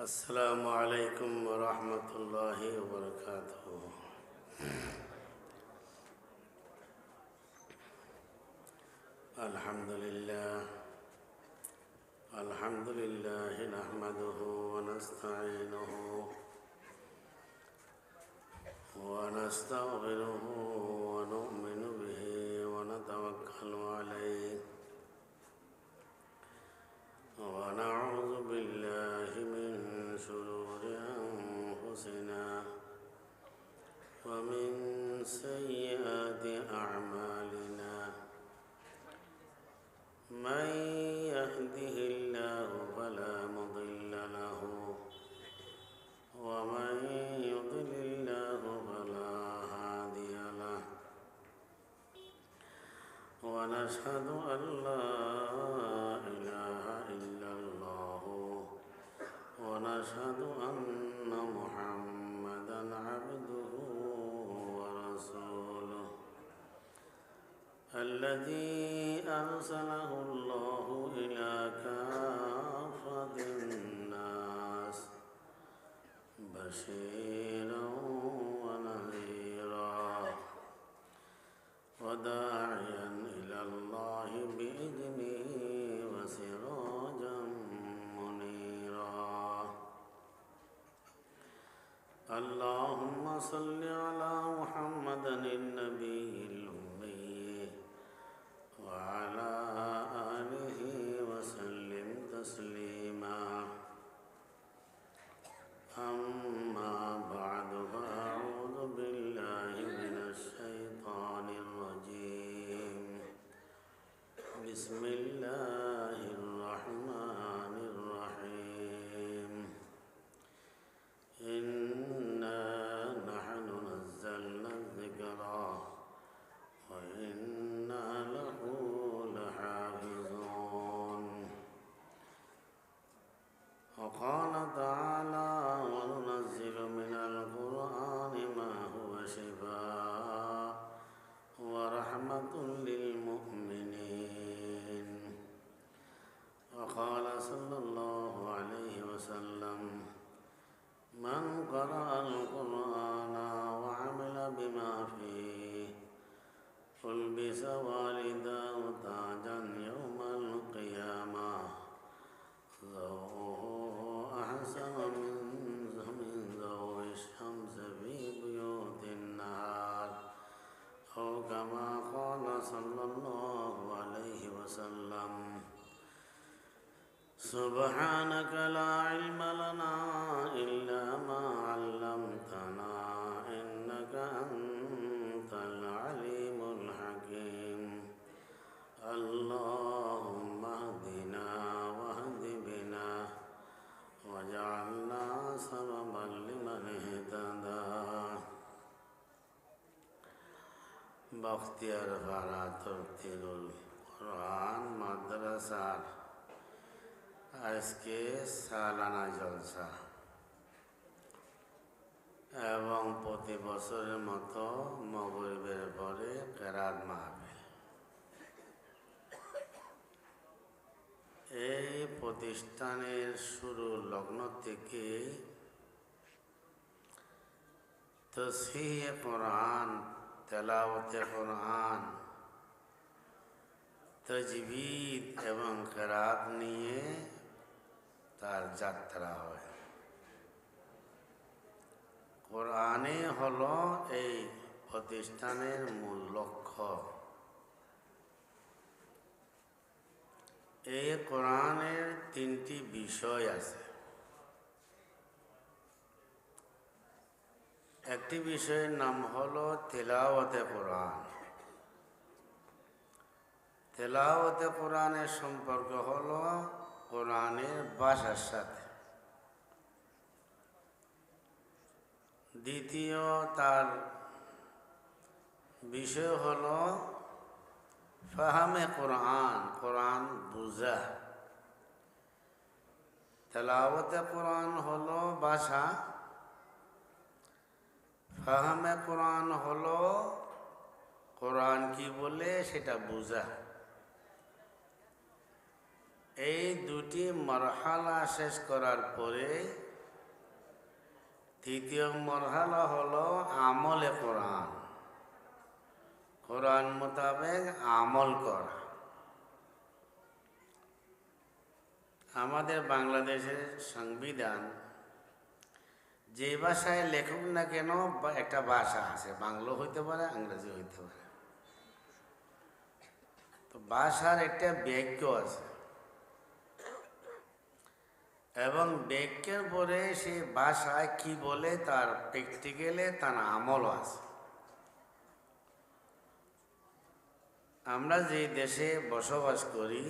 السلام عليكم ورحمة الله وبركاته. الحمد لله نحمده ونستعينه ونستغفره ونؤمن به ونتوكل عليه ونعوذ بالله من شرور أنفسنا ومن سيئات أعمالنا من يهده الله فلا مضل له ومن يضلل فلا هادي له ونشهد أن لا إله إلا الله ونشهد أن محمدا عبده ورسوله الذي أرسله الله إلى كافة الناس بشيرا ونذيرا وداعيا إلى الله بإذنه وسراجا منيرا. اللهم صل على محمد النبي الأمي وعلى آله وسلم تسليما. أما بعد فأعوذ بالله من الشيطان الرجيم. بسم الله الرحمن الرحيم. إنا نحن نزلنا الذكر وإنا له لحافظون. وقال تعالى وننزل من القرآن ما هو شفاء ورحمة للمؤمنين. وقال صلى الله عليه وسلم من قرأ القرآن وعمل بما فيه ألبس والداه تاجا يوم القيامة ضوءه أحسن من ضوء الشمس في بيوت النهار أو كما قال صلى الله عليه وسلم. سبحانك لا علم لنا إلا ما علمتنا إنك أنت العليم الحكيم. اللهم اهدنا واهد بنا واجعلنا سببا لمن اهتدى. বখতিয়ার পাড়া তফসিরুল কোরআন মাদ্রাসার আজকে সালানা জলসা এবং প্রতি বছরের মতো মাগরিবের পরে কেরাত মাহফিল। এই প্রতিষ্ঠানের শুরু লগ্ন থেকে তাসহিহ কোরআন, তেলাওয়াতে কোরআন, তাজবিদ এবং কেরাত নিয়ে তার যাত্রা হয়। কোরআনে হলো এই প্রতিষ্ঠানের মূল লক্ষ্য। এই কোরআনের তিনটি বিষয় আছে। একটি বিষয়ের নাম হলো তেলাওয়াতে কোরআন। তেলাওয়াতে কোরআনের সম্পর্ক হলো কোরআনের ভাষার সাথে। দ্বিতীয় তার বিষয় হলো ফাহামে কোরআন, কোরআন বুঝা। তেলাওয়াতে কোরআন হলো ভাষা, ফাহামে কোরআন হলো কোরআন কি বলে সেটা বুঝা। এই দুটি মারহালা শেষ করার পরে তৃতীয় মরহালা হলো আমলে কোরআন, কোরআন মোতাবেক আমল করা। আমাদের বাংলাদেশের সংবিধান যে ভাষায় লেখুক না কেন একটা ভাষা আছে, বাংলা হইতে পারে, ইংরেজি হইতে পারে। তো ভাষার একটা বাক্য আছে এবং বাক্যের পরে সে ভাষায় কি বলে তার প্র্যাকটিক্যালে তার আমল আছে। আমরা যে দেশে বসবাস করি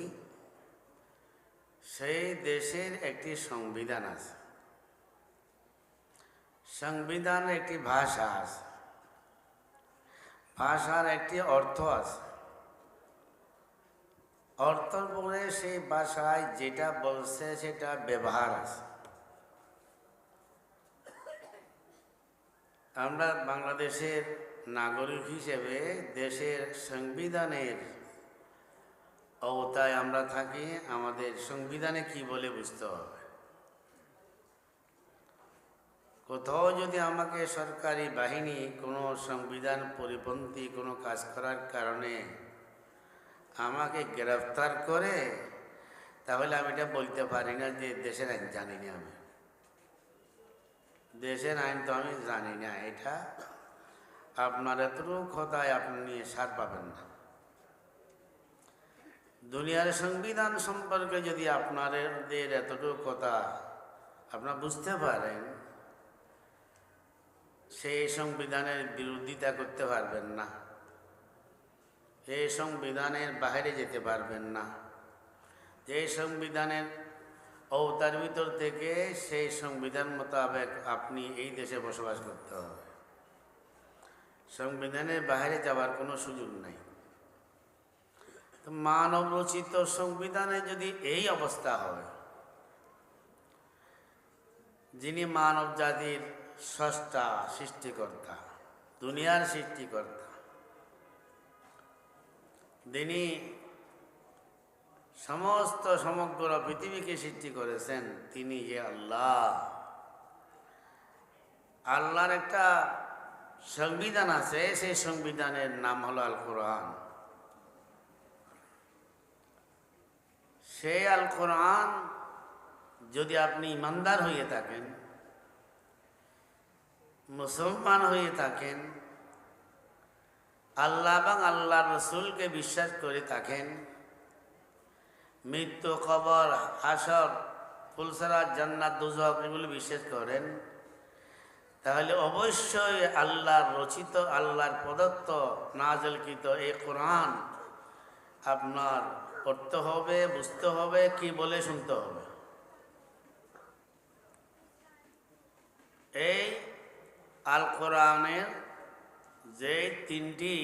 সেই দেশের একটি সংবিধান আছে, সংবিধানের একটি ভাষা আছে, ভাষার একটি অর্থ আছে, অর্থের পরে সেই ভাষায় যেটা বলছে সেটা ব্যবহার আছে। আমরা বাংলাদেশের নাগরিক হিসেবে দেশের সংবিধানের আওতায় আমরা থাকি। আমাদের সংবিধানে কি বলে বুঝতে হবে। কোথাও যদি আমাকে সরকারি বাহিনী কোনো সংবিধান পরিপন্থী কোনো কাজ করার কারণে আমাকে গ্রেফতার করে, তাহলে আমি এটা বলতে পারি না যে দেশের আইন জানি না। আমি দেশের আইন তো আমি জানি না, এটা আপনার এতটুকু কথায় আপনি সার পাবেন না। দুনিয়ার সংবিধান সম্পর্কে যদি আপনাদের এতটুকু কথা আপনারা বুঝতে পারেন, সেই সংবিধানের বিরোধিতা করতে পারবেন না, এই সংবিধানের বাইরে যেতে পারবেন না। যে সংবিধানের আওতার ভিতর থেকে সেই সংবিধান মোতাবেক আপনি এই দেশে বসবাস করতে হবে, সংবিধানের বাইরে যাওয়ার কোনো সুযোগ নাই। তো মানব রচিত সংবিধানে যদি এই অবস্থা হয়, যিনি মানব জাতির স্রষ্টা, সৃষ্টিকর্তা, দুনিয়ার সৃষ্টিকর্তা, যিনি সমস্ত সমগ্র পৃথিবীকে সৃষ্টি করেছেন, তিনি যে আল্লাহ। আল্লাহর একটা সংবিধান আছে, সেই সংবিধানের নাম হলো আল কোরআন। সেই আল কোরআন যদি আপনি ইমানদার হয়ে থাকেন, মুসলমান হয়ে থাকেন, আল্লাহ এবং আল্লাহর রসুলকে বিশ্বাস করে থাকেন, মৃত্যু, কবর, হাসর, ফুলসরাত, জান্নাত, দুজক এগুলো বিশ্বাস করেন, তাহলে অবশ্যই আল্লাহর রচিত, আল্লাহর প্রদত্ত, নাযিলকৃত এই কোরআন আপনার পড়তে হবে, বুঝতে হবে, কি বলে শুনতে হবে। এই আল কোরআনের যে তিনটি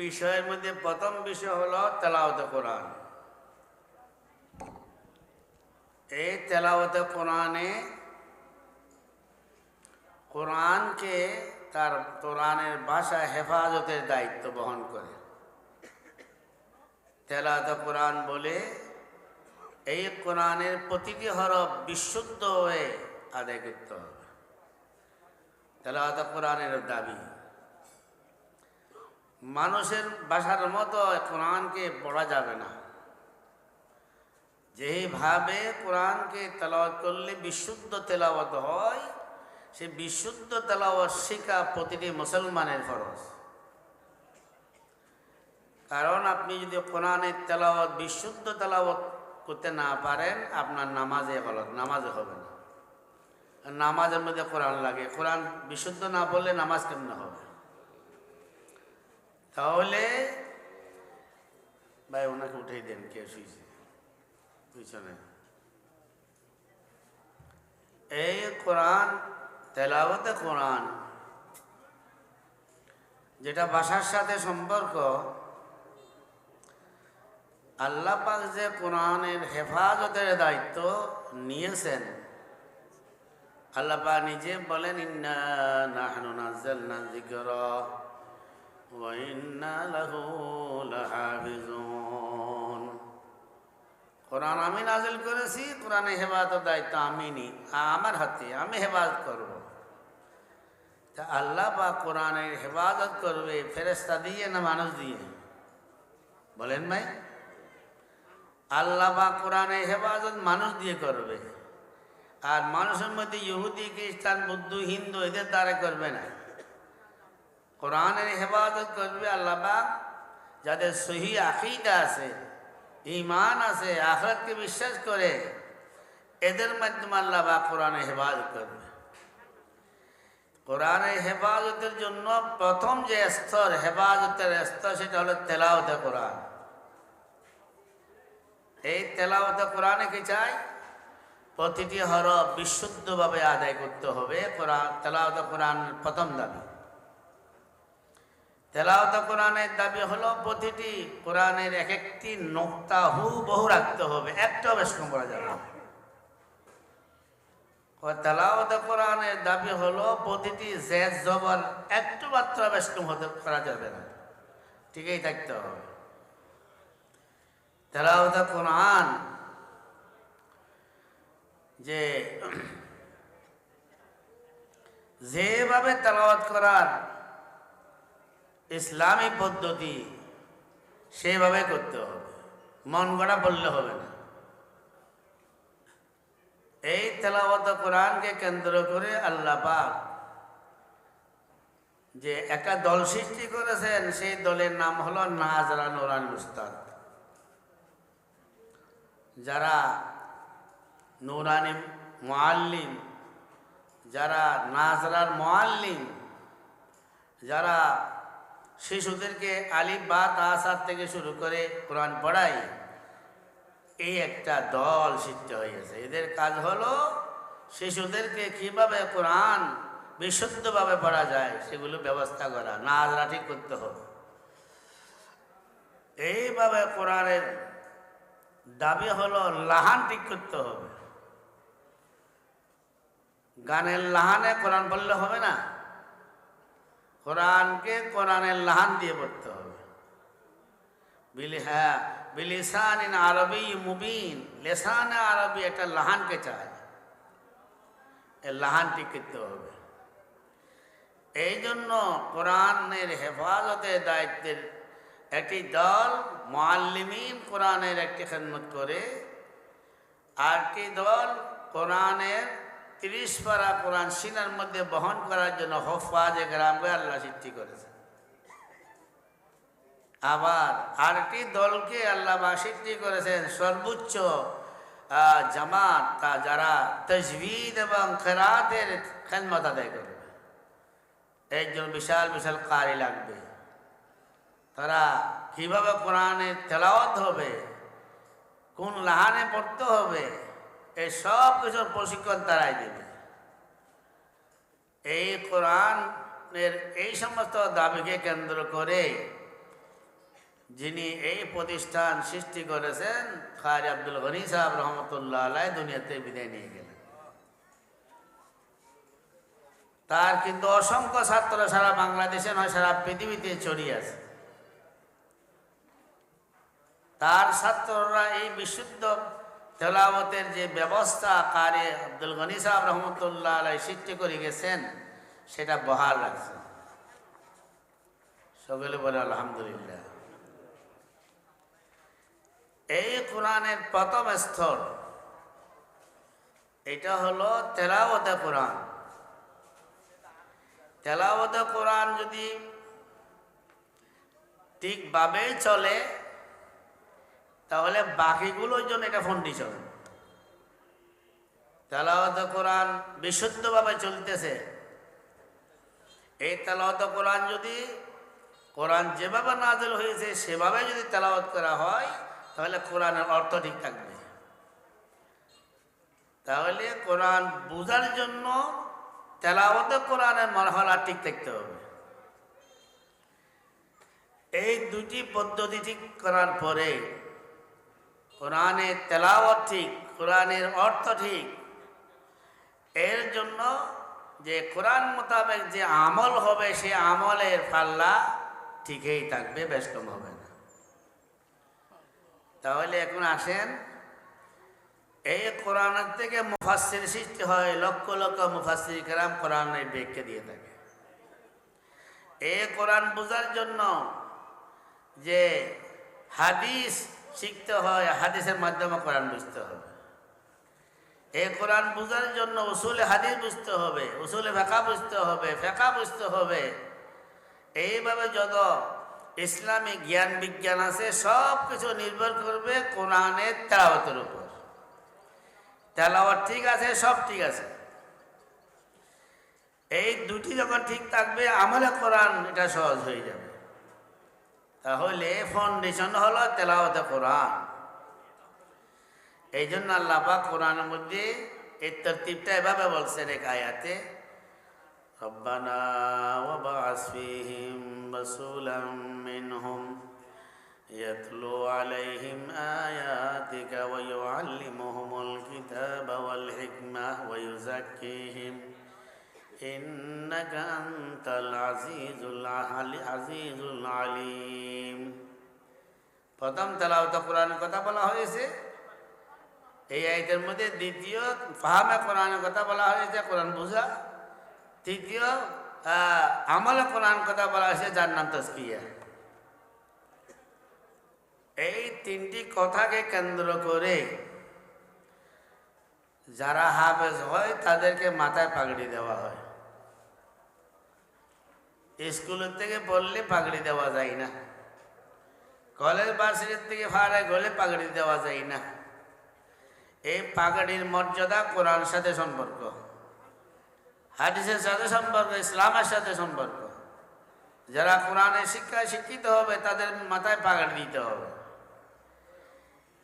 বিষয়ের মধ্যে প্রথম বিষয় হলো তেলাওয়াতে কোরআন। এই তেলাওয়াতে কোরআনে কোরআনকে তার কোরআনের ভাষা হেফাজতের দায়িত্ব বহন করে। তেলাওয়াতে কোরআন বলে এই কোরআনের প্রতিটি হরফ বিশুদ্ধ হয়ে আদায় করতে হবে। তেলাওয়াতে কোরআনের দাবি। মানুষের ভাষার মতো কোরআনকে পড়া যাবে না। যেভাবে কোরআনকে তেলাওয়াত করলে বিশুদ্ধ তেলাওয়াত হয়, সে বিশুদ্ধ তেলাওয়াত শেখা প্রতিটি মুসলমানের ফরজ। কারণ আপনি যদি কোরআনের তেলাওয়াত বিশুদ্ধ তেলাওয়াত করতে না পারেন, আপনার নামাজে গলত, নামাজে হবে না। নামাজের মধ্যে কোরআন লাগে, কোরআন বিশুদ্ধ না বললে নামাজ কেমন হবে? তাহলে ভাই ওনাকে উঠেই দেন, কে শুয়েছে পিছনে। এই কোরআন, তেলাওয়াতে কোরআন যেটা ভাষার সাথে সম্পর্ক, আল্লাহ পাক যে কোরআনের হেফাজতের দায়িত্ব নিয়েছেন, আল্লাহ পাক নিজে বলেন, ইন্না নাহনু নাযালনা যিকরা ওয়া ইন্না লাহু লাহাফিজুন। কোরআন আমি নাজিল করেছি, কোরআনে হেফাজতের দায়িত্ব আমি নি, আমার হাতে, আমি হেফাজত করব। তা আল্লাহ বা কোরআনের হেফাজত করবে ফেরেশতা দিয়ে না মানুষ দিয়ে? বলেন ভাই। আল্লাহ বা কোরআনের হেফাজত মানুষ দিয়ে করবে, আর মানুষের মধ্যে ইহুদি, খ্রিস্টান, বৌদ্ধ, হিন্দু এদের দ্বারা করবে না। কোরআনের হেফাজত করবে আল্লাহ পাক যাদের সহি আকীদা আছে, ঈমান আছে, আখিরাতকে বিশ্বাস করে, এদের মাধ্যমে আল্লাহ পাক কোরআনের হেফাজত করবে। কোরআনের হেফাজতের জন্য প্রথম যে স্তর, হেফাজতের স্তর, সেটা হলো তেলাওয়াতে কোরআন। এই তেলাওয়াতে কোরআনে কি চাই? প্রতিটি হরফ বিশুদ্ধভাবে আদায় করতে হবে। কোরআন তেলাওয়াতে কোরআন প্রথম দাবি। তেলাওয়াতে কোরআনের দাবি হলো প্রতিটি কোরআনের এক একটি নোক্তা হুবহু রাখতে হবে, একটাও বেশকম করা যাবে না। তেলাওয়াতে কোরআনের দাবি হলো প্রতিটি জেদ জবর একটু মাত্র বেশকম করা যাবে না, ঠিকই থাকতে হবে। তেলাওয়াতে কোরআন যেভাবে তেলাওয়াত করার ইসলামী পদ্ধতি, সেভাবে করতে হবে, মন গড়া বললে হবে না। এই তেলাওয়াত কোরআনকে কেন্দ্র করে আল্লাহ পাক যে একটা দল সৃষ্টি করেছেন, সেই দলের নাম হলো নাজরা নুরানি উস্তাদ। যারা নুরানি মুআল্লিম, যারা নাজরার মুআল্লিম, যারা শিশুদেরকে আলিফ বা তা সা থেকে শুরু করে কোরআন পড়ায়, এই একটা দল সৃষ্টি হয়ে গেছে। এদের কাজ হলো শিশুদেরকে কিভাবে কোরআন বিশুদ্ধভাবে পড়া যায় সেগুলো ব্যবস্থা করা, নাজরা ঠিক করতে হবে। এইভাবে কোরআনের দাবি হলো লাহান ঠিক করতে হবে। গানের লাহানে কোরআন পড়লে হবে না, কোরআনকে কোরআনের লাহান দিয়ে পড়তে হবে। বিলিসানিন আরবি মুবিন, লেসানে আরবি একটা লাহানকে চায়, এ লাহান ঠিক করতে হবে। এই জন্য কোরআনের হেফাজতের দায়িত্বের একটি দল মুআল্লিমিন কোরআনের একটি খেদমত করে, আরেকটি দল কোরআনের 30 পারা কোরআন সিনার মধ্যে বহন করার জন্য হুফাজে কেরামকে আল্লাহ সৃষ্টি করেছে। আবার আরেকটি দলকে আল্লাহ সৃষ্টি করেছেন সর্বোচ্চ জামাত, যারা তাজবিদ এবং কিরাতের খেদমত আদায় করবে। এই জন্য বিশাল বিশাল কারি লাগবে। তারা কিভাবে কোরআনের তেলাওয়াত হবে, কোন লাহানে পড়তে হবে, এই সব কিছুর প্রশিক্ষণ তারাই দেবে। এই কোরআনের এই সমস্ত দাবিকে কেন্দ্র করে যিনি এই প্রতিষ্ঠান সৃষ্টি করেছেন, কারি আব্দুল গনি সাহেব রহমতুল্লাহ আলাইহি দুনিয়াতে বিদায় নিয়ে গেলেন। তার কিন্তু অসংখ্য ছাত্র সারা বাংলাদেশে নয়, সারা পৃথিবীতে ছড়িয়ে আছে। তার ছাত্ররা এই বিশুদ্ধ তেলাওয়াতের যে ব্যবস্থা কারি আব্দুল গনি সাহেব রহমতুল্লাহ আলাইহি সৃষ্টি করে গেছেন, সেটা বহাল রাখছেন। সকলে বলে আলহামদুলিল্লাহ। এই কোরআনের প্রথম স্তর এটা হলো তেলাওয়াতে কোরআন। তেলাওয়াতে কোরআন যদি ঠিকভাবে চলে, তাহলে বাকিগুলোর জন্য এটা ফাউন্ডেশন। তেলাওয়াতে কোরআন বিশুদ্ধভাবে চলতেছে, এই তেলাওয়াতে কোরআন যদি কোরআন যেভাবে নাযিল হয়েছে সেভাবে যদি তেলাওয়াত করা হয়, তাহলে কোরআনের অর্থ ঠিক থাকবে। তাহলে কোরআন বোঝার জন্য তেলাওয়াতে কোরআনের মারহালা ঠিক থাকতে হবে। এই দুটি পদ্ধতি ঠিক করার পরে কোরআনের তেলাওয়াত ঠিক, কোরআনের অর্থ ঠিক, এর জন্য যে কোরআন মোতাবেক যে আমল হবে, সে আমলের পাল্লা ঠিকই থাকবে, বেশ কম হবে না। তাহলে এখন আসেন এই কোরআনের থেকে মুফাসসির সৃষ্টি হয়, লক্ষ লক্ষ মুফাসসির কেরাম কোরআনের ব্যাখ্যা দিয়ে থাকে। এই কোরআন বোঝার জন্য যে হাদিস শিখতে হয়, হাদিসের মাধ্যমে কোরআন বুঝতে হবে। এই কোরআন বোঝার জন্য উসুলে হাদিস বুঝতে হবে, উসুলে ফিকহ বুঝতে হবে, ফিকহ বুঝতে হবে। এইভাবে যত ইসলামী জ্ঞান বিজ্ঞান আছে সব কিছু নির্ভর করবে কোরআনের তেলাওয়াতের উপর। তেলাওয়াত ঠিক আছে, সব ঠিক আছে। এই দুটি যখন ঠিক থাকবে আমলে কোরআন এটা সহজ হয়ে যাবে। তাহলে ফাউন্ডেশন হলো তেলাওয়াতে কোরআন। এই জন্য আল্লাহ পাক কোরআনের মধ্যে এই তরতিবটা এভাবে বলছেন এক আয়াতে, রব্বানা ওয়াবআস ফীহিম রাসূলাম মিনহুম ইয়াতলু আলাইহিম আয়াতিকা ওয়া ইউআল্লিমুহুমুল কিতাবা ওয়াল হিকমাহ ওয়া ইউযাক্কিহিম ইন্নাকা আনতাল আজিজুল আলিম। প্রথম তেলাওয়াতে কোরআনের কথা বলা হয়েছে এই আয়াতের মধ্যে, দ্বিতীয় ফাহামে কোরআনের কথা বলা হয়েছে, কোরআন বুঝা। তৃতীয় আমলে কোরআন কথা বলা হয়েছে, যার নাম তাজকিয়া। এই তিনটি কথাকে কেন্দ্র করে যারা হাফেজ হয় তাদেরকে মাথায় পাগড়ি দেওয়া হয়। স্কুলের থেকে পড়লে পাগড়ি দেওয়া যায় না, কলেজ ভার্সিটির থেকে ফাড়ে গলে পাগড়ি দেওয়া যায় না। এই পাগড়ির মর্যাদা কোরআনের সাথে সম্পর্ক, হাদিসের সাথে সম্পর্ক, ইসলামের সাথে সম্পর্ক। যারা কোরআনের শিক্ষায় শিক্ষিত হবে তাদের মাথায় পাগড়ি দিতে হবে।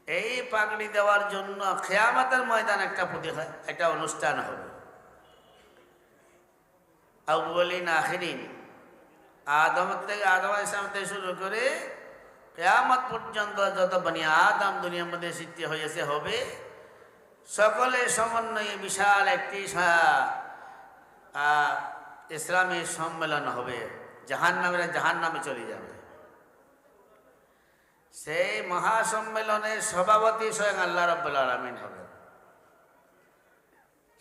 এই পাগড়ি দেওয়ার জন্য কিয়ামতের ময়দান একটা অনুষ্ঠান হবে। আউয়ালিন আখিরিন, আদম আলাইহিস সালাম থেকে শুরু করে কিয়ামত পর্যন্ত যত বনি আদম দুনিয়ার মধ্যে সৃষ্টি হয়েছে হবে, সকলের সমন্বয়ে বিশাল একটি ইসলামী সম্মেলন হবে। জাহান্নামীরা জাহান্নামে চলে যাবে। সেই মহাসম্মেলনের সভাপতি স্বয়ং আল্লাহ রাব্বুল আলামিন হবেন।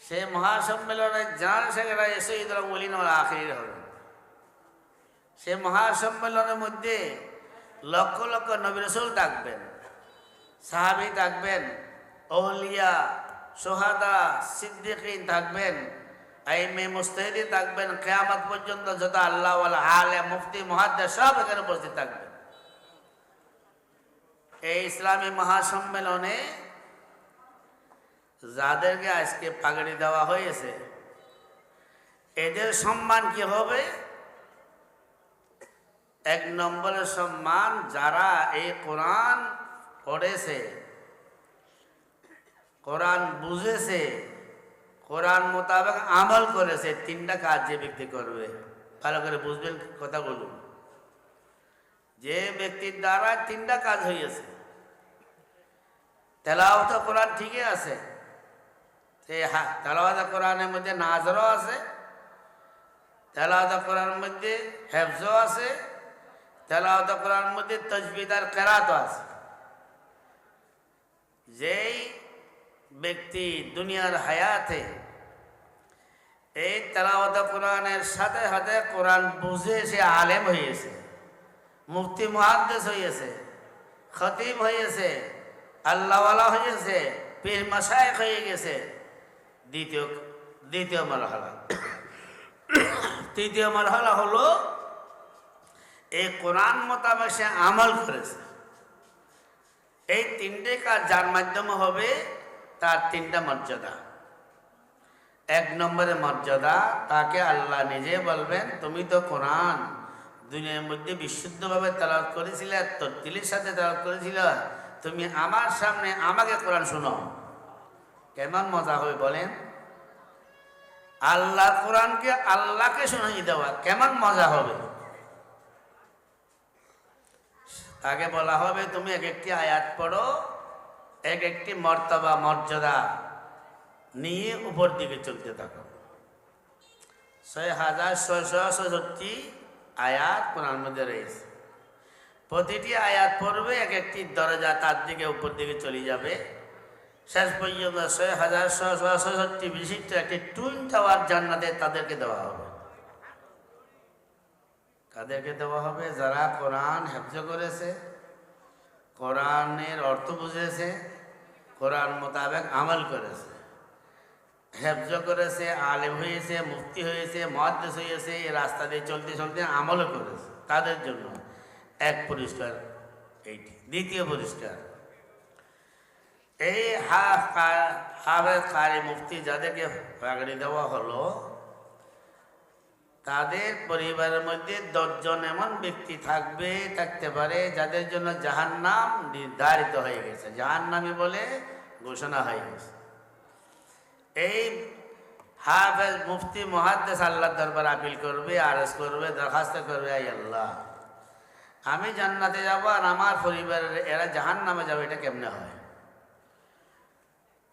সেই মহাসম্মেলনের জেনারেল সেক্রেটারি সৈয়দুল আউয়ালিন ওয়াল আখিরিন হবেন। সেই মহাসম্মেলনের মধ্যে লক্ষ লক্ষ নবী রাসূল থাকবেন, সাহাবী থাকবেন, আউলিয়া, শুহাদা, সিদ্দিকিন থাকবেন, আইমে মুজতাহিদিন থাকবেন। কিয়ামত পর্যন্ত যত আল্লাহ ওয়ালা আলেম, মুফতি, মুহাদ্দিস সব এখানে উপস্থিত থাকবেন। এই ইসলামী মহাসম্মেলনে যাদেরকে আজকে পাগড়ি দেওয়া হয়েছে এদের সম্মান কি হবে? এক নম্বরের সম্মান, যারা এই কোরআন পড়েছে, কোরআন বুঝেছে, কোরআন মোতাবেক আমল করেছে। তিনটা কাজ যে ব্যক্তি করবে, ভালো করে বুঝবেন কথা বলুন। যে ব্যক্তির দ্বারা তিনটা কাজ হয়েছে, তেলাওয়াত কোরআন ঠিকই আছে, তেলাওয়াত কোরআনের মধ্যে নাজরও আছে, তেলাওয়াত কোরআনের মধ্যে হেফজও আছে, তেলাওয়াত কোরআনের মধ্যে তাজবিদ আর কিরাতও আছে। যেই ব্যক্তি দুনিয়ার হায়াতে এই তেলাওয়াত কোরআনের সাথে সাথে কোরআন বুঝে সে আলেম হয়েছে, মুফতি, মুহাদ্দিস হয়েছে, খতিব হয়েছে, আল্লাহওয়ালা হয়েছে, পীর মাশায়েখ হয়ে গেছে। দ্বিতীয় মারহালা। তৃতীয় মারহালা হলো এই কোরআন মোতাবেক সে আমল করেছে। এই তিনটে কাজ যার মাধ্যমে হবে তার তিনটা মর্যাদা। এক নম্বরে মর্যাদা, তাকে আল্লাহ নিজে বলবেন, তুমি তো কোরআন দুনিয়ার মধ্যে বিশুদ্ধভাবে তেলাওয়াত করেছিলে, তরতিলের সাথে তেলাওয়াত করেছিলে, তুমি আমার সামনে আমাকে কোরআন শোনো। কেমন মজা হবে বলেন? আল্লাহ কোরআনকে আল্লাহকে শোনাই দেওয়া কেমন মজা হবে। তাকে বলা হবে তুমি এক একটি আয়াত পড়ো, এক একটি মর্তবা মর্যাদা নিয়ে উপর দিকে চলতে থাকো। 6666 আয়াত কোরআন মধ্যে রয়েছে। প্রতিটি আয়াত পড়বে এক একটি দরজা তার দিকে উপর দিকে চলে যাবে। শেষ পর্যন্ত 6,666 বিশিষ্ট একটি টুইন টাওয়ার জান্নাতে তাদেরকে দেওয়া হবে। তাদেরকে দেওয়া হবে যারা কোরআন হেফজ করেছে, কোরআনের অর্থ বুঝেছে, কোরআন মোতাবেক আমল করেছে, হেফজ করেছে, আলেম হয়েছে, মুফতি হয়েছে, মুহাদ্দিস হয়েছে, এই রাস্তা দিয়ে চলতে চলতে আমলও করেছে। তাদের জন্য এক পুরস্কার এইটি। দ্বিতীয় পুরস্কার, এই হাফেজ কারি মুফতি যাদেরকে পাগড়ি দেওয়া হলো, তাদের পরিবারের মধ্যে 10 জন এমন ব্যক্তি থাকতে পারে যাদের জন্য জাহান্নাম নির্ধারিত হয়ে গেছে, জাহান্নামী বলে ঘোষণা হয়ে গেছে। এই হাফেজ মুফতি মুহাদ্দিস আল্লাহর দরবার আপিল করবে, আরজ করবে, দরখাস্ত করবে, আই আল্লাহ, আমি জান্নাতে যাব আর আমার পরিবারের এরা জাহান্নামে যাবে, এটা কেমনে হয়?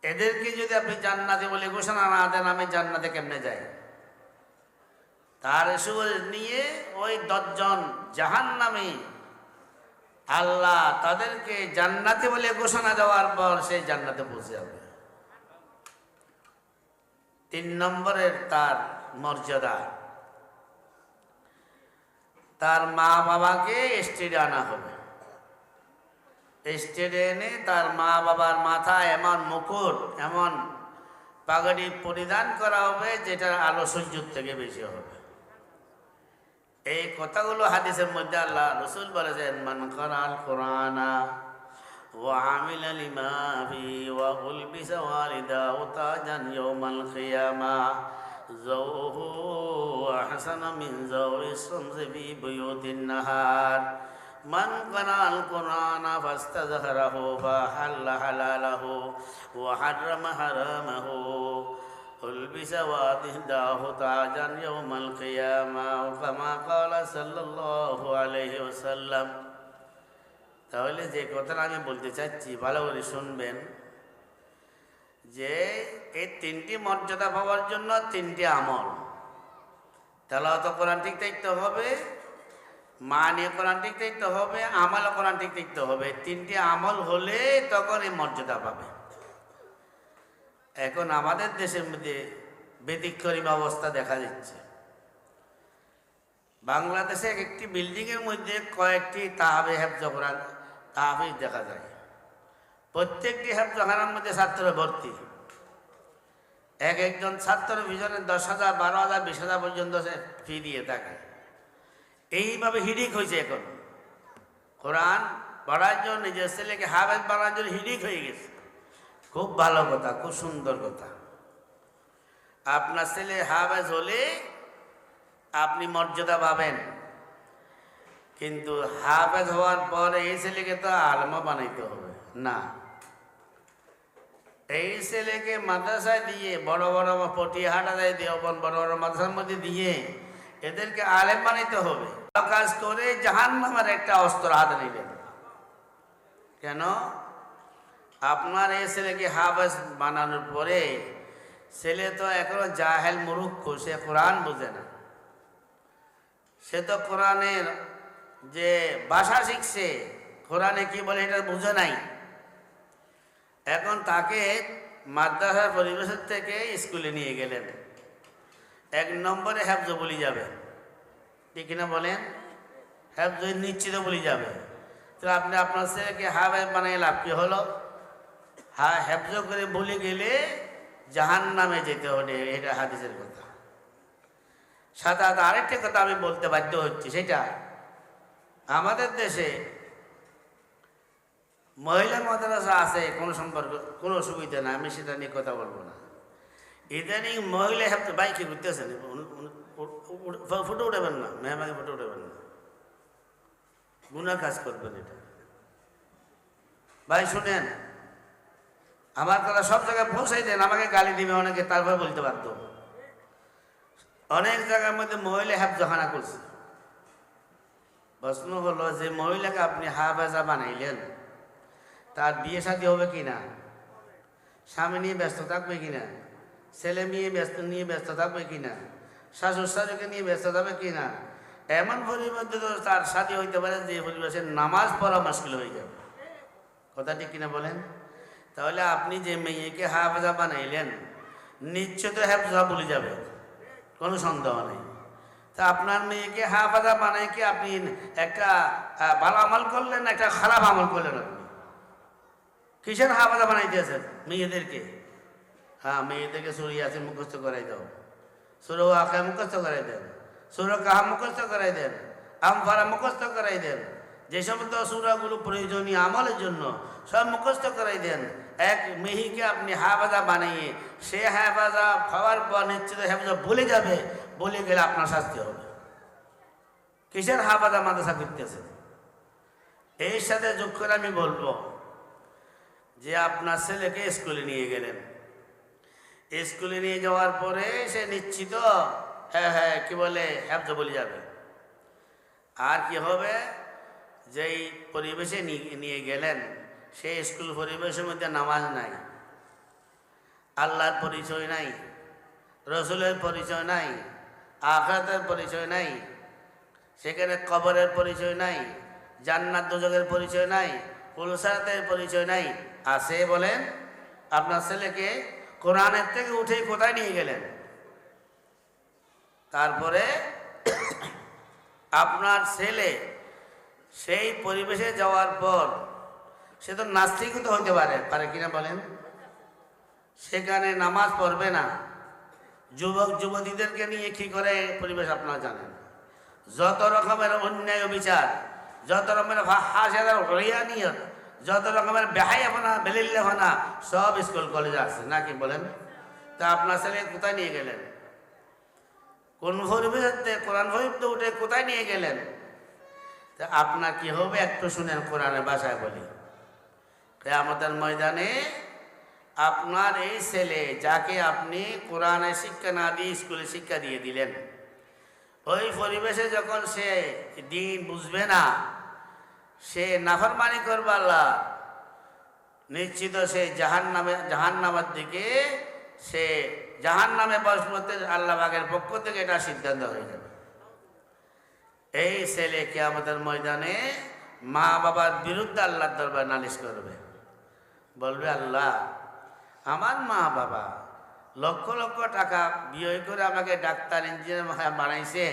এদেরকে যদি আপনি জান্নাতে বলে ঘোষণা না দেন, আমি জান্নাতে কেমনে যাই? তার সুপারিশ নিয়ে ওই 10 জন জাহান্নামী আল্লাহ তাদেরকে জান্নাতে বলে ঘোষণা দেওয়ার পর সেই জান্নাতে পৌঁছে যাবে। 3 নম্বরের তার মর্যাদা, তার মা বাবাকে স্টেজে আনা হবে। স্টেজে এনে তার মা বাবার মাথায় এমন মুকুট, এমন পাগড়ি পরিধান করা হবে যেটার আলো সূর্যের থেকে বেশি হবে। এই কথাগুলো হাদিসের মধ্যে আল্লাহ রাসূল বলেছেন, মান কারাল কুরআনা ওয়া আমিলা লিমা ফি ওয়া উলবিসা ওয়ালিদাহু তাজান ইয়াউমাল কিয়ামা যাওহু আহসানা মিন যাওইস শামসি ফি বুয়ুতিন নাহার। মান কারাল কুরআনা ফাস্তাযহারাহু ফাহাল্লা হালালাহু ওয়া হাররামা হারামাহু উলবিসা ওয়ালিদাহু তাজান ইয়াউমাল কিয়ামা কামা ক্বালা সাল্লাল্লাহু আলাইহি ওয়াসাল্লাম। তাহলে যে কথাটা আমি বলতে চাচ্ছি ভালো করে শুনবেন, যে এই 3টি মর্যাদা পাওয়ার জন্য 3টি আমল। তেলাওয়াত কোরআন ঠিক থাকতে হবে, মানিয়ে কোরআন ঠিক থাকতে হবে, আমল কোরআন ঠিক থাকতে হবে। 3টি আমল হলে তখন এই মর্যাদা পাবে। এখন আমাদের দেশের মধ্যে ব্যতিক্রমী অবস্থা দেখা যাচ্ছে। বাংলাদেশে একটি বিল্ডিংয়ের মধ্যে কয়েকটি তাহাবে হেফজ কোরআন তাহাফিজ দেখা যায়। প্রত্যেকটি হেফজখানার মধ্যে ছাত্র ভর্তি। একজন ছাত্র পিছনে 10,000, 12,000, 20,000 পর্যন্ত সে ফি দিয়ে থাকে। এইভাবে হিডিক হয়েছে এখন কোরআন পড়ার জন্য, নিজের ছেলেকে হাফেজ বানানোর জন্য হিডিক হয়ে গেছে। খুব ভালো কথা, খুব সুন্দর কথা। আপনার ছেলে হাফেজ হলে আপনি মর্যাদা পাবেন, কিন্তু হাফেজ হওয়ার পরে এই ছেলেকে তো আলেমা বানাইতে হবে না। এই ছেলেকে মাদ্রাসায় দিয়ে, বড় বড় পটিহাটা দেয় দেওবন, বড় বড় মাদ্রাসার মধ্যে দিয়ে এদেরকে আলেম বানাইতে হবে। কাজ করে জাহান্নামের একটা অস্ত্র হাতে নিলেন কেন? আপনার এই ছেলেকে হাফেজ বানানোর পরে ছেলে তো এখনো জাহেল মুরুক্ষ, সে কোরআন বোঝে না। সে তো কোরআনের যে ভাষা শিখছে, কোরআনে কি বলে এটা বুঝে নাই। এখন তাকে মাদ্রাসার পরিবেশের থেকে স্কুলে নিয়ে গেলেন, 1 নম্বরে হেফজ বলি যাবে, ঠিক না বলেন? হেফজ নিশ্চিত বলি যাবে। তো আপনি আপনার ছেলেকে হাফেজ বানাই লাভ কি হলো? হেফজ করে বলে গেলে জাহান্নামে যেতে হবে, এটা হাদিসের কথা। সাথে আরেকটা কথা আমি বলতে বাধ্য হচ্ছি, সেটা আমাদের দেশে মহিলা মাদ্রাসা আছে, কোনো সম্পর্ক, কোনো অসুবিধা না, আমি সেটা নিয়ে কথা বলবো না। ইদানিং মহিলা হেফজ বাইকে ঘুরতেছেন, ফটো উঠাবেন না, মেহমাকে ফটো উঠাবেন না, গুনাহ কাজ করবেন। এটা ভাই শুনেন, আমার কথা সব জায়গায় পৌঁছাই দেন, আমাকে গালি দিবে অনেকে, তারপরে বলতে পারত। অনেক জায়গার মধ্যে মহিলা হেফজখানা করছে। প্রশ্ন হলো যে মহিলাকে আপনি হাফেজা বানাইলেন, তার বিয়ে শাদী হবে কিনা, স্বামী নিয়ে ব্যস্ত থাকবে কিনা, ছেলে মেয়ে নিয়ে ব্যস্ত থাকবে কিনা, শাশুড় শাশুকে নিয়ে ব্যস্ত থাকবে কিনা, এমন পরিবর্তে তো তার শাদী হইতে পারে যে পরিবেশে নামাজ পড়া মুশকিল হয়ে যাবে। কথা ঠিক কিনা বলেন? তাহলে আপনি যে মেয়েকে হাফেজা বানাইলেন নিশ্চয় তো হেফজা ভুলে যাবে, কোনো সন্দেহ নেই। তা আপনার মেয়েকে হাফেজা বানায় কি আপনি একটা ভালো আমল করলেন, একটা খারাপ আমল করলেন? আপনি কিসের হাফেজা বানাইতেছেন মেয়েদেরকে? হ্যাঁ, মেয়েদেরকে সূরা ইয়াসিন মুখস্থ করাই দাও, সূরা ওয়াকিয়া মুখস্থ করাই দেন, সূরা কাহফ মুখস্থ করাই দেন, আনফাল মুখস্থ করাই দেন, যে সমস্ত সূরাগুলো প্রয়োজনীয় আমলের জন্য সব মুখস্থ করাই দেন। এক মেহিকে আপনি হাফেজা বানিয়ে সে হাফেজা খাওয়ার পর নিশ্চিত হাফেজা ভুলে যাবে, বলে গেলে আপনার শাস্তি হবে। কিসের হাফেজা মাদ্রাসা করতেছেন? এর সাথে যোগ করে আমি বলবো যে আপনার ছেলেকে স্কুলে নিয়ে গেলেন, স্কুলে নিয়ে যাওয়ার পরে সে নিশ্চিত হ্যাঁ কি বলে হেফজ বলে যাবে। আর কি হবে, যেই পরিবেশে নিয়ে গেলেন সেই স্কুল পরিবেশের মধ্যে নামাজ নাই, আল্লাহর পরিচয় নাই, রসুলের পরিচয় নাই, আখিরাতের পরিচয় নাই, সেখানে কবরের পরিচয় নাই, জান্নাত দোজখের পরিচয় নাই, পুলসারাতের পরিচয় নাই। আছে বলেন? আপনার ছেলেকে কোরআনের থেকে উঠে কোথায় নিয়ে গেলেন? তারপরে আপনার ছেলে সেই পরিবেশে যাওয়ার পর সে তো নাস্তিকও তো হতে পারে কিনা বলেন? সেখানে নামাজ পড়বে না, যুবক যুবতীদেরকে নিয়ে কি করে পরিবেশ আপনারা জানেন। যত রকমের অন্যায় বিচার, যত রকমের হাসিয়ার হরিয়ানিয়ত, যত রকমের বেহাইয়াপনা বেলিল্লাপনা সব স্কুল কলেজে আছে নাকি বলেন? তা আপনার ছেলে কোথায় নিয়ে গেলেন? কোন পরিবেশে কোরআন শরীফ তো উঠে কোথায় নিয়ে গেলেন? তা আপনার কি হবে একটু শুনেন, কোরআনের ভাষায় বলি। কিয়ামতের ময়দানে আপনার এই ছেলে যাকে আপনি কোরআনের শিক্ষা না দিয়ে স্কুলে শিক্ষা দিয়ে দিলেন, ওই পরিবেশে যখন সে দিন বুঝবে না, সে নাফরমানি করবে আল্লাহ, নিশ্চিত সে জাহান্নামের দিকে সে জাহান্নামে বাস করতে আল্লাহ পাকের পক্ষ থেকে এটা সিদ্ধান্ত হয়ে যাবে। এই ছেলে কিয়ামতের ময়দানে মা বাবার বিরুদ্ধে আল্লাহর দরবার নালিশ করবে, বলবে আল্লাহ আমার মা বাবা লক্ষ লক্ষ টাকা ব্যয় করে আমাকে ডাক্তার ইঞ্জিনিয়ার বানাইছে,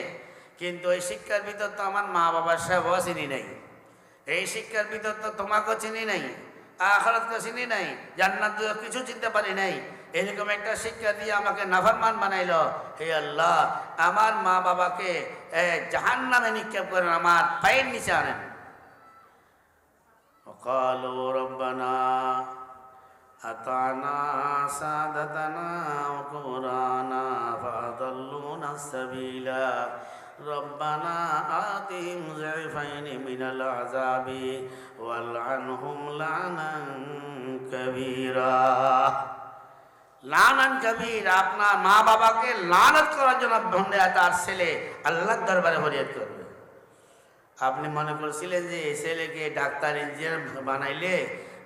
কিন্তু এই শিক্ষার ভিতর তো আমার মা বাবার সেবাও চিনি নাই, এই শিক্ষার ভিতর তো তোমাকেও চিনি নাই, আখিরাতকে চিনি নাই, জান্নাত কিছু চিনতে পারি নাই, এরকম একটা শিক্ষা দিয়ে আমাকে নাফরমান বানাইলো। হে আল্লাহ আমার মা বাবাকে জাহান্নামে নিক্ষেপ করেন, আমার পায়ের নিচে আনেন। وقالوا ربنا أطعنا سادتنا وكبرانا فأضلونا السبيل ربنا آتهم ضعفين من العذاب والعنهم لعنا كبيرا। লানান কবির, আপনার মা বাবাকে লানত করার জন্য তার ছেলে আল্লাহর দরবারে ফরিয়াদ করবে। আপনি মনে করছিলেন যে এই ছেলেকে ডাক্তার ইঞ্জিনিয়ার বানাইলে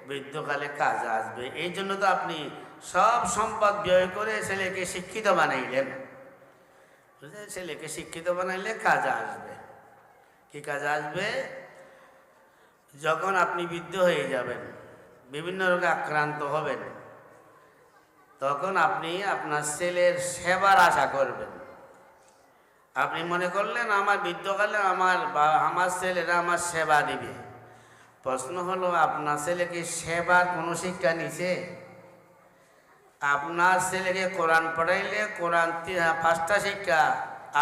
বৃদ্ধকালে কাজে আসবে, এই জন্য তো আপনি সব সম্পদ ব্যয় করে ছেলেকে শিক্ষিত বানাইলেন। ছেলেকে শিক্ষিত বানাইলে কাজে আসবে। কি কাজে আসবে? যখন আপনি বৃদ্ধ হয়ে যাবেন, বিভিন্ন রোগে আক্রান্ত হবেন, তখন আপনি আপনার ছেলের সেবার আশা করবেন। আপনি মনে করলেন আমার বৃদ্ধকালে আমার ছেলেরা আমার সেবা দিবে। প্রশ্ন হলো আপনার ছেলেকে সেবার কোনো শিক্ষা নিছে? আপনার ছেলেকে কোরআন পড়াইলে কোরআন 5টা শিক্ষা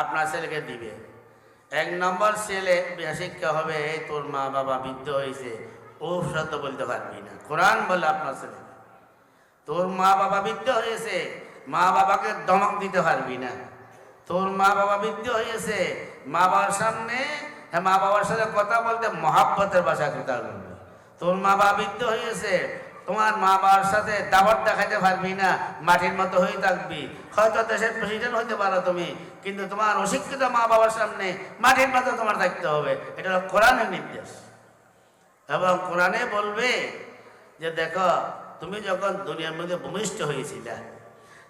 আপনার ছেলেকে দিবে। 1 নম্বর ছেলে শিক্ষা হবে তোর মা বাবা বৃদ্ধ হয়েছে, ও শব্দ বলতে পারবি না, কোরআন বলে আপনার ছেলে। তোর মা বাবা বৃদ্ধ হয়েছে, মা বাবাকে ধমক দিতে পারবি না। তোর মা বাবা বৃদ্ধ হয়েছে, মা বাবার সামনে মা বাবার সাথে কথা বলতে মহাব্বতের ভাষা কথা বলবে। তোর মা বাবা বৃদ্ধ হয়েছে, তোমার মা বাবার সাথে দাবত দেখাতে পারবি না, মাটির মতো হয়ে থাকবি। হয়তো দেশের প্রেসিডেন্ট হইতে পারো তুমি, কিন্তু তোমার অশিক্ষিত মা বাবার সামনে মাটির মতো তোমার থাকতে হবে। এটা হলো কোরআনের নির্দেশ। এবং কোরআনে বলবে যে দেখো তুমি যখন দুনিয়ার মধ্যে ভূমিষ্ঠ হয়েছিলে,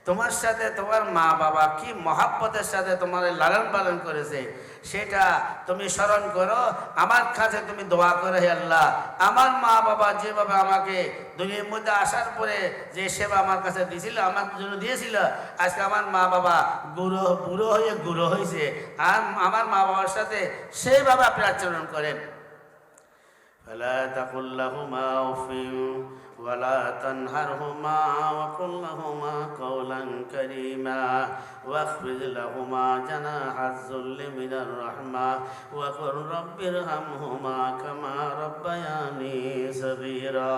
তোমার সাথে তোমার মা বাবা কি মহাব্বতের সাথে তোমার লালন পালন করেছে, সেটা তুমি স্মরণ করো, আমার কাছে তুমি দোয়া করো, হে আল্লাহ আমার মা বাবা যেভাবে আমাকে দুনিয়ার মধ্যে আসার পরে যে সেবা আমার কাছে দিয়েছিল, আমার জন্য দিয়েছিল, আজকে আমার মা বাবা বুড়ো হয়ে গুঁড়ো হয়েছে, আর আমার মা বাবার সাথে সেইভাবে আপনি আচরণ করেন। فلا تقل لهما أف ولا تنهرهما وقل لهما قولا كريما واخفض لهما جناح الذل من الرحمة وقل رب ارحمهما كما ربياني صغيرا।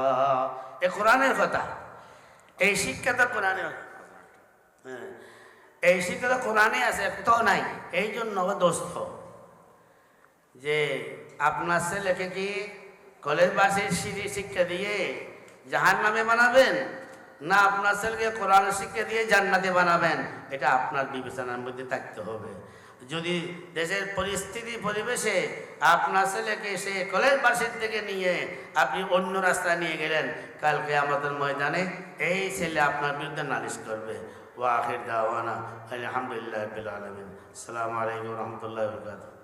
এই কোরআনের কথা, এই শিক্ষা তো কোরআনে, এই শিক্ষা তো কোরআনে আছে, কোথাও নাই। এই জন্য দোস্ত যে আপনার ছেলেকে কি কলেজ বাসের শিক্ষা দিয়ে জাহান্নামে বানাবেন, না আপনার ছেলেকে কোরআনের শিক্ষা দিয়ে জান্নাতে বানাবেন, এটা আপনার বিবেচনার মধ্যে থাকতে হবে। যদি দেশের পরিস্থিতি পরিবেশে আপনার ছেলেকে সে কলেজ বাসের থেকে নিয়ে আপনি অন্য রাস্তা নিয়ে গেলেন, কালকে আমাদের ময়দানে এই ছেলে আপনার বিরুদ্ধে নালিশ করবে। ওয়া আখির দাওয়ানা আলহামদুলিল্লাহি রাব্বিল আলামিন। আসসালামু আলাইকুম ওয়া রাহমাতুল্লাহি ওয়া বারাকাতুহু।